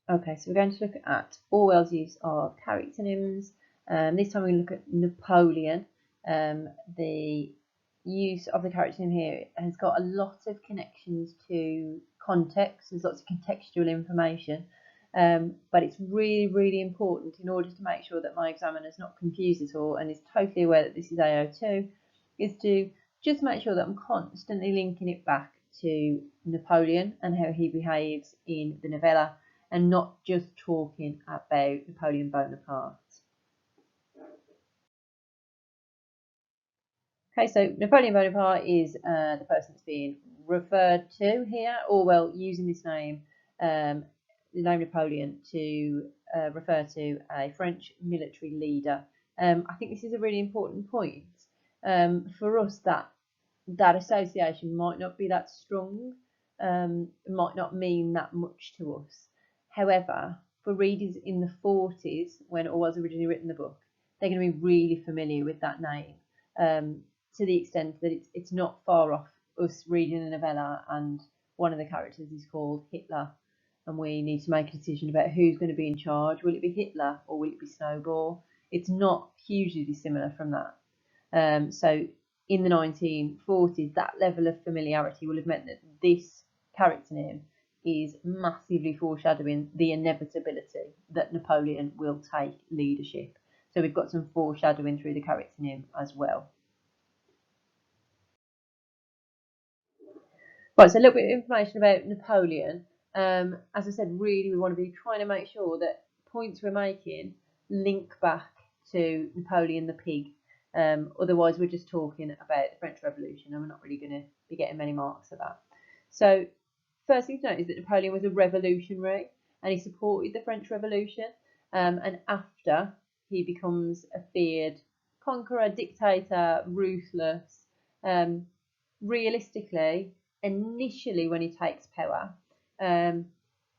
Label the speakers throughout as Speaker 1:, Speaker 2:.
Speaker 1: Okay, so we're going to look at Orwell's use of characteronyms. This time we look at Napoleon. The use of the characteronym here has got a lot of connections to context. There's lots of contextual information, but it's really, really important in order to make sure that my examiner is not confused at all and is totally aware that this is AO2, is to just make sure that I'm constantly linking it back to Napoleon and how he behaves in the novella, and not just talking about Napoleon Bonaparte. Okay, so Napoleon Bonaparte is the person that's being referred to here. Orwell using this name, the name Napoleon, to refer to a French military leader. I think this is a really important point. For us, that association might not be that strong, might not mean that much to us. However, for readers in the 40s, when Orwell's originally written the book, they're going to be really familiar with that name, to the extent that it's not far off us reading a novella and one of the characters is called Hitler, and we need to make a decision about who's going to be in charge. Will it be Hitler or will it be Snowball? It's not hugely dissimilar from that. So in the 1940s, that level of familiarity will have meant that this character name is massively foreshadowing the inevitability that Napoleon will take leadership. So we've got some foreshadowing through the character name as well. Right, so a little bit of information about Napoleon. As I said, really we want to be trying to make sure that points we're making link back to Napoleon the Pig. Otherwise, we're just talking about the French Revolution and we're not really going to be getting many marks for that. So, first thing to note is that Napoleon was a revolutionary and he supported the French Revolution. And after, he becomes a feared conqueror, dictator, ruthless. Realistically, initially when he takes power,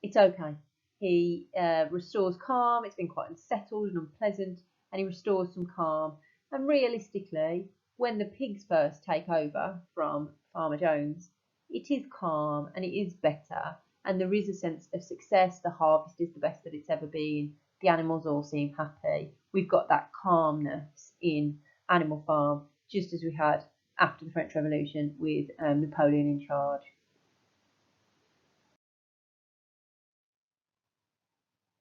Speaker 1: it's okay. He restores calm. It's been quite unsettled and unpleasant, and he restores some calm. And realistically, when the pigs first take over from Farmer Jones, it is calm and it is better, and there is a sense of success. The harvest is the best that it's ever been. The animals all seem happy. We've got that calmness in Animal Farm, just as we had after the French Revolution with Napoleon in charge.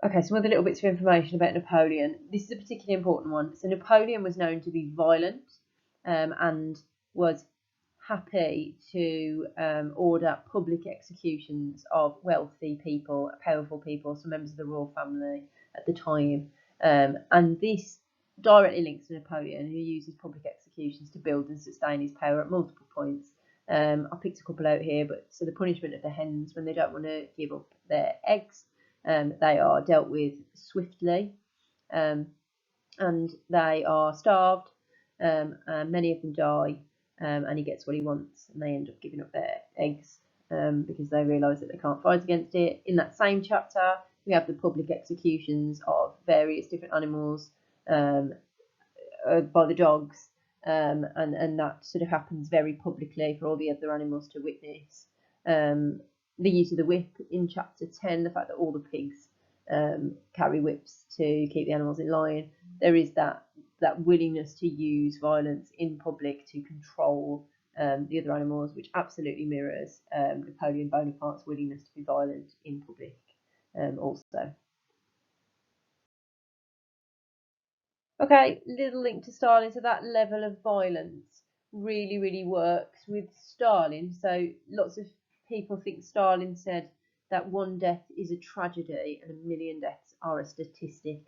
Speaker 1: Okay, some other little bits of information about Napoleon. This is a particularly important one. So Napoleon was known to be violent, and was happy to order public executions of wealthy people, powerful people, some members of the royal family at the time. And this directly links to Napoleon, who uses public executions to build and sustain his power at multiple points. I picked a couple out here, but so the punishment of the hens when they don't want to give up their eggs, they are dealt with swiftly, and they are starved, and many of them die, and he gets what he wants, and they end up giving up their eggs because they realise that they can't fight against it. In that same chapter, we have the public executions of various different animals by the dogs, and that sort of happens very publicly for all the other animals to witness. The use of the whip in chapter 10, the fact that all the pigs carry whips to keep the animals in line. There is that willingness to use violence in public to control the other animals, which absolutely mirrors Napoleon Bonaparte's willingness to be violent in public also. Okay, little link to Stalin. So that level of violence really, really works with Stalin. So lots of people think Stalin said that one death is a tragedy and a million deaths are a statistic.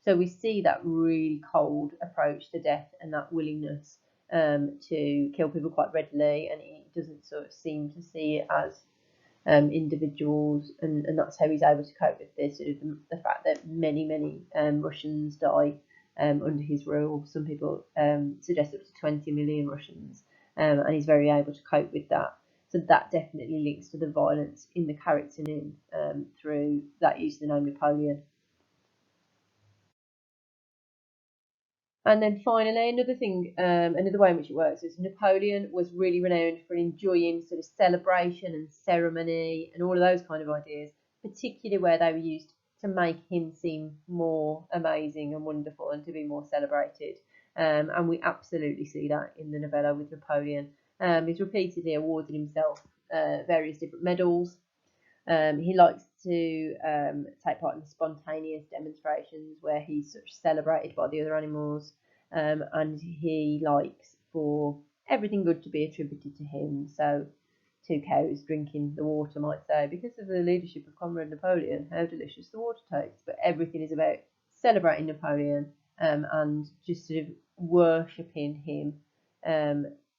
Speaker 1: So we see that really cold approach to death and that willingness to kill people quite readily, and he doesn't sort of seem to see it as individuals, and that's how he's able to cope with this, sort of the fact that many Russians die under his rule. Some people suggest up to 20 million Russians, and he's very able to cope with that. So that definitely links to the violence in the character through that use of the name Napoleon. And then finally, another thing, another way in which it works is Napoleon was really renowned for enjoying sort of celebration and ceremony and all of those kind of ideas, particularly where they were used to make him seem more amazing and wonderful and to be more celebrated. And we absolutely see that in the novella with Napoleon. He's repeatedly awarded himself various different medals. He likes to take part in spontaneous demonstrations where he's sort of celebrated by the other animals, and he likes for everything good to be attributed to him. So, two cows drinking the water might say, because of the leadership of Comrade Napoleon, how delicious the water tastes. But everything is about celebrating Napoleon, and just sort of worshipping him,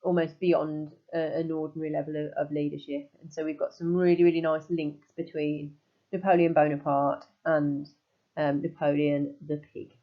Speaker 1: almost beyond an ordinary level of leadership. And so we've got some really, really nice links between Napoleon Bonaparte and Napoleon the Pig.